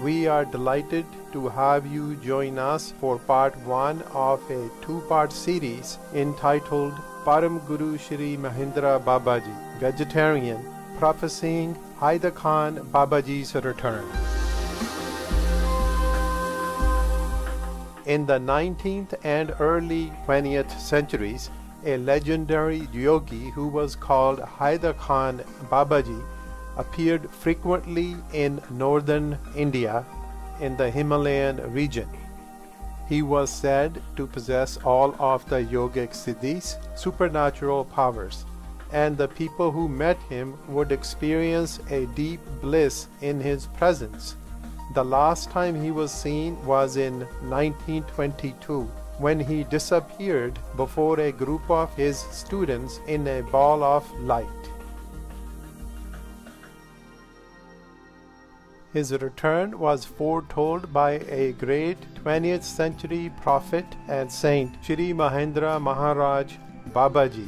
We are delighted to have you join us for part 1 of a 2-part series entitled Param Guru Shri Mahendra Babaji, Vegetarian, Prophesying Haidakhan Babaji's Return. In the 19th and early 20th centuries, a legendary yogi who was called Haidakhan Babaji appeared frequently in northern India in the Himalayan region. He was said to possess all of the yogic siddhis, supernatural powers, and the people who met him would experience a deep bliss in his presence. The last time he was seen was in 1922, when he disappeared before a group of his students in a ball of light. His return was foretold by a great 20th century prophet and saint, Shri Mahendra Maharaj Babaji.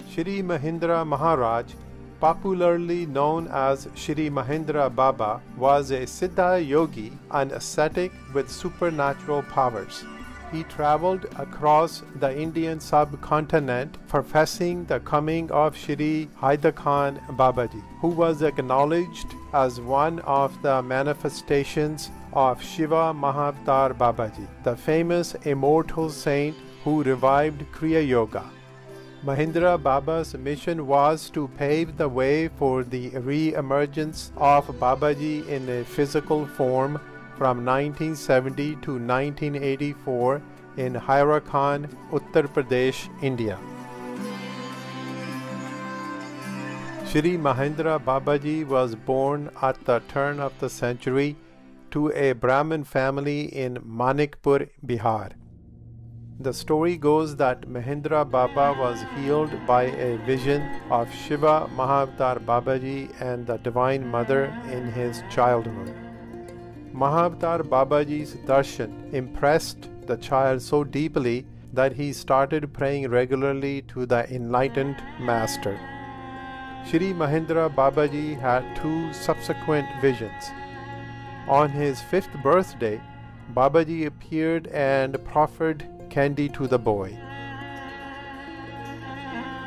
Shri Mahendra Maharaj, popularly known as Shri Mahendra Baba, was a Siddha yogi, an ascetic with supernatural powers. He traveled across the Indian subcontinent professing the coming of Shri Haidakhan Babaji, who was acknowledged as one of the manifestations of Shiva Mahavatar Babaji, the famous immortal saint who revived Kriya Yoga. Mahendra Baba's mission was to pave the way for the re-emergence of Babaji in a physical form from 1970 to 1984 in Haidakhan, Uttar Pradesh, India. Shri Mahendra Babaji was born at the turn of the century to a Brahmin family in Manikpur, Bihar. The story goes that Mahendra Baba was healed by a vision of Shiva Mahavatar Babaji and the Divine Mother in his childhood. Mahavatar Babaji's darshan impressed the child so deeply that he started praying regularly to the enlightened master. Shri Mahendra Babaji had 2 subsequent visions. On his 5th birthday, Babaji appeared and proffered candy to the boy.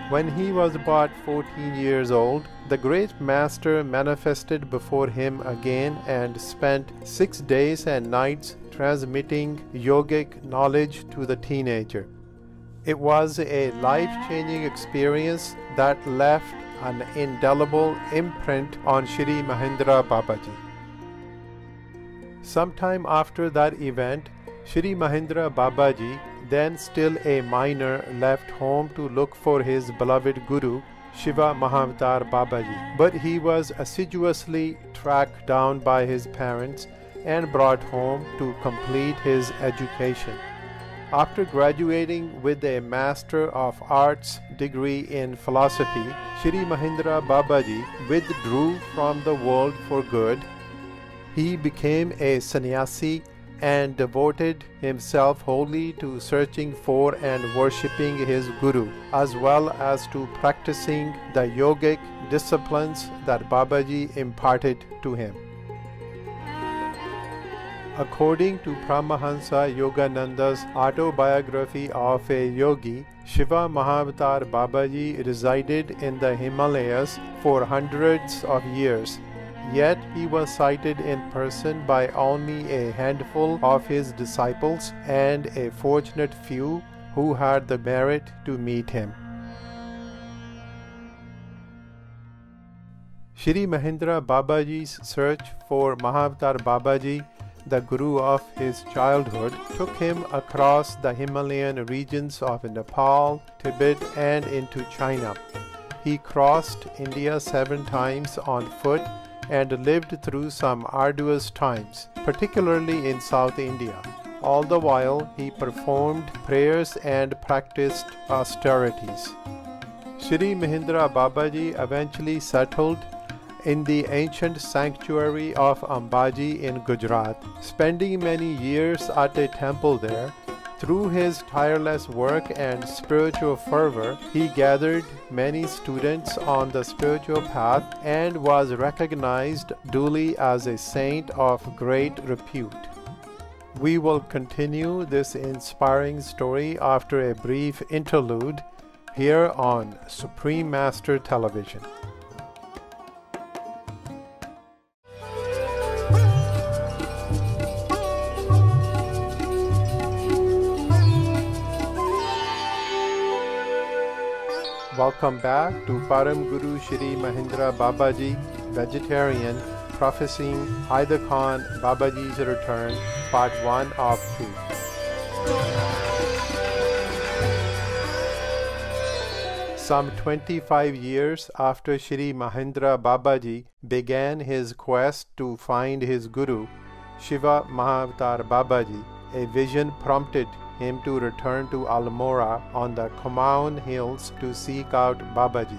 When he was about 14 years old, the great master manifested before him again and spent 6 days and nights transmitting yogic knowledge to the teenager. It was a life-changing experience that left an indelible imprint on Shri Mahendra Babaji. Sometime after that event, Shri Mahendra Babaji, then still a minor, left home to look for his beloved Guru, Shiva Mahavatar Babaji. But he was assiduously tracked down by his parents and brought home to complete his education. After graduating with a Master of Arts degree in philosophy, Shri Mahendra Babaji withdrew from the world for good. He became a sannyasi and devoted himself wholly to searching for and worshipping his Guru, as well as to practicing the yogic disciplines that Babaji imparted to him. According to Paramahansa Yogananda's autobiography of a yogi, Shiva Mahavatar Babaji resided in the Himalayas for hundreds of years. Yet he was sighted in person by only a handful of his disciples and a fortunate few who had the merit to meet him. Shri Mahendra Babaji's search for Mahavatar Babaji, the guru of his childhood, took him across the Himalayan regions of Nepal, Tibet, and into China. He crossed India 7 times on foot and lived through some arduous times, particularly in South India. All the while, he performed prayers and practiced austerities. Shri Mahendra Babaji eventually settled in the ancient sanctuary of Ambaji in Gujarat. Spending many years at a temple there, Through his tireless work and spiritual fervor, he gathered many students on the spiritual path and was recognized duly as a saint of great repute. We will continue this inspiring story after a brief interlude here on Supreme Master Television. Welcome back to Param Guru Shri Mahendra Babaji, Vegetarian, Prophesying Haidakhan Babaji's Return, Part 1 of 2. Some 25 years after Shri Mahendra Babaji began his quest to find his Guru, Shiva Mahavatar Babaji, a vision prompted him to return to Almora on the Kumaon Hills to seek out Babaji.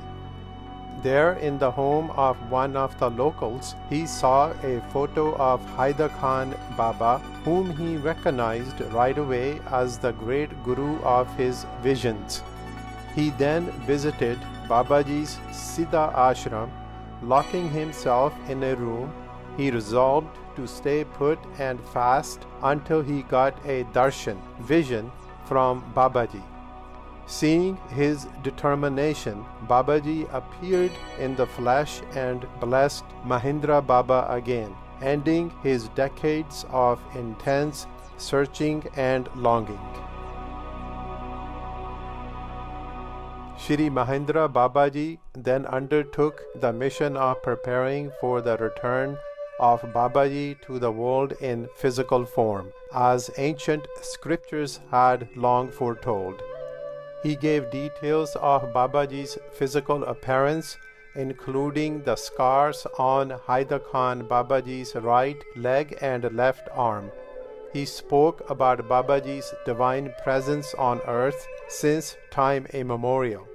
There, in the home of one of the locals, he saw a photo of Haidakhan Baba, whom he recognized right away as the great guru of his visions. He then visited Babaji's Siddha ashram. Locking himself in a room, he resolved to stay put and fast until he got a darshan, vision, from Babaji. Seeing his determination, Babaji appeared in the flesh and blessed Mahendra Baba again, ending his decades of intense searching and longing. Shri Mahendra Babaji then undertook the mission of preparing for the return of Babaji to the world in physical form, as ancient scriptures had long foretold. He gave details of Babaji's physical appearance, including the scars on Haidakhan Babaji's right leg and left arm. He spoke about Babaji's divine presence on earth since time immemorial.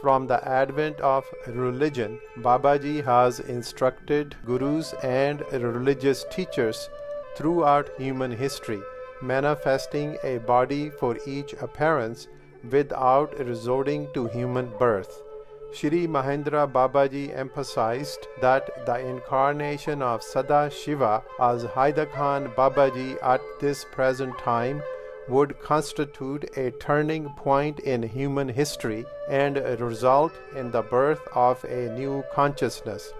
From the advent of religion, Babaji has instructed gurus and religious teachers throughout human history, manifesting a body for each appearance without resorting to human birth. Shri Mahendra Babaji emphasized that the incarnation of Sada Shiva as Haidakhan Babaji at this present time would constitute a turning point in human history and result in the birth of a new consciousness.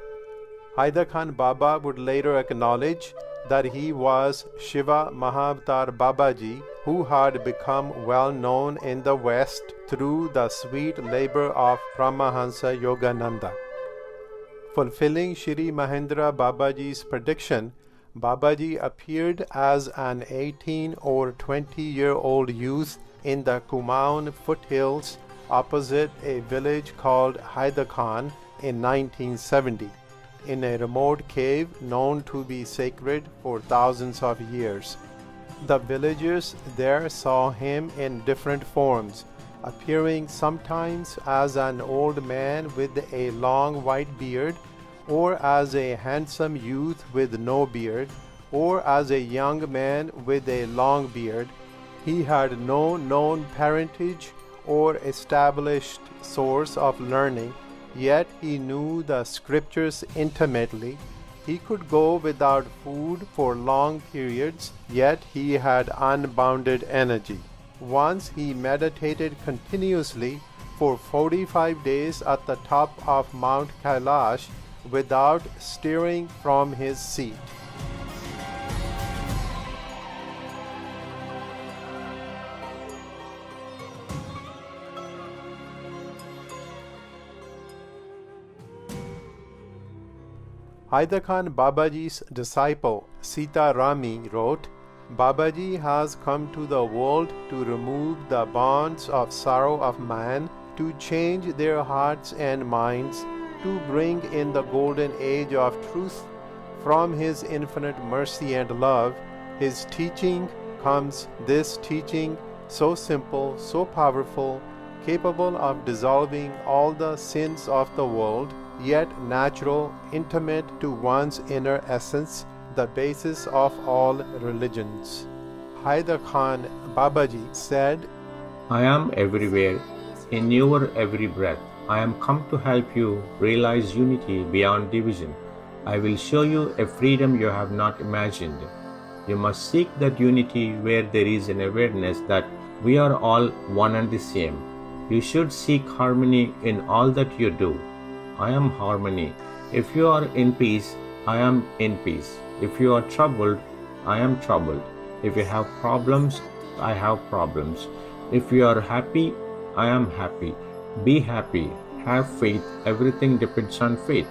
Haidakhan Baba would later acknowledge that he was Shiva Mahavatar Babaji, who had become well known in the West through the sweet labor of Paramahansa Yogananda. Fulfilling Shri Mahendra Babaji's prediction, Babaji appeared as an 18 or 20-year-old youth in the Kumaon foothills opposite a village called Haidakhan in 1970, in a remote cave known to be sacred for thousands of years. The villagers there saw him in different forms, appearing sometimes as an old man with a long white beard, or as a handsome youth with no beard, or as a young man with a long beard. He had no known parentage or established source of learning, yet he knew the scriptures intimately. He could go without food for long periods, yet he had unbounded energy. Once he meditated continuously for 45 days at the top of Mount Kailash without stirring from his seat. Haidakhan Babaji's disciple Sita Rami wrote, "Babaji has come to the world to remove the bonds of sorrow of man, to change their hearts and minds, to bring in the golden age of truth. From his infinite mercy and love, his teaching comes this teaching, so simple, so powerful, capable of dissolving all the sins of the world, yet natural, intimate to one's inner essence, the basis of all religions." Haidakhan Babaji said, I am everywhere, in your every breath. I am come to help you realize unity beyond division. I will show you a freedom you have not imagined. You must seek that unity where there is an awareness that we are all one and the same. You should seek harmony in all that you do. I am harmony. If you are in peace, I am in peace. If you are troubled, I am troubled. If you have problems, I have problems. If you are happy, I am happy. Be happy. Have faith. Everything depends on faith.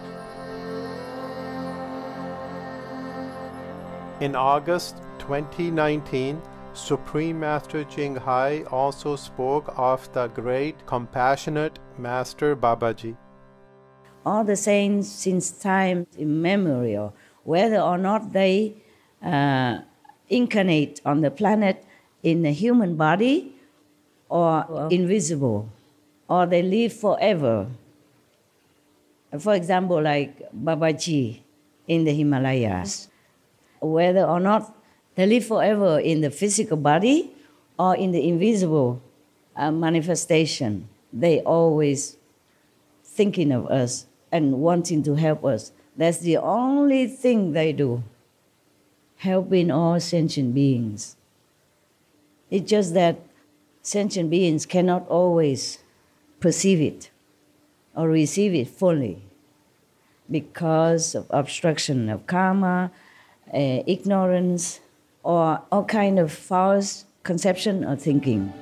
In August 2019, Supreme Master Ching Hai also spoke of the great compassionate Master Babaji. All the saints since time immemorial, whether or not they incarnate on the planet in a human body or invisible, or they live forever. For example, like Babaji in the Himalayas, whether or not they live forever in the physical body or in the invisible manifestation, they always thinking of us and wanting to help us. That's the only thing they do, helping all sentient beings. It's just that sentient beings cannot always perceive it or receive it fully because of obstruction of karma, ignorance, or all kind of false conception or thinking.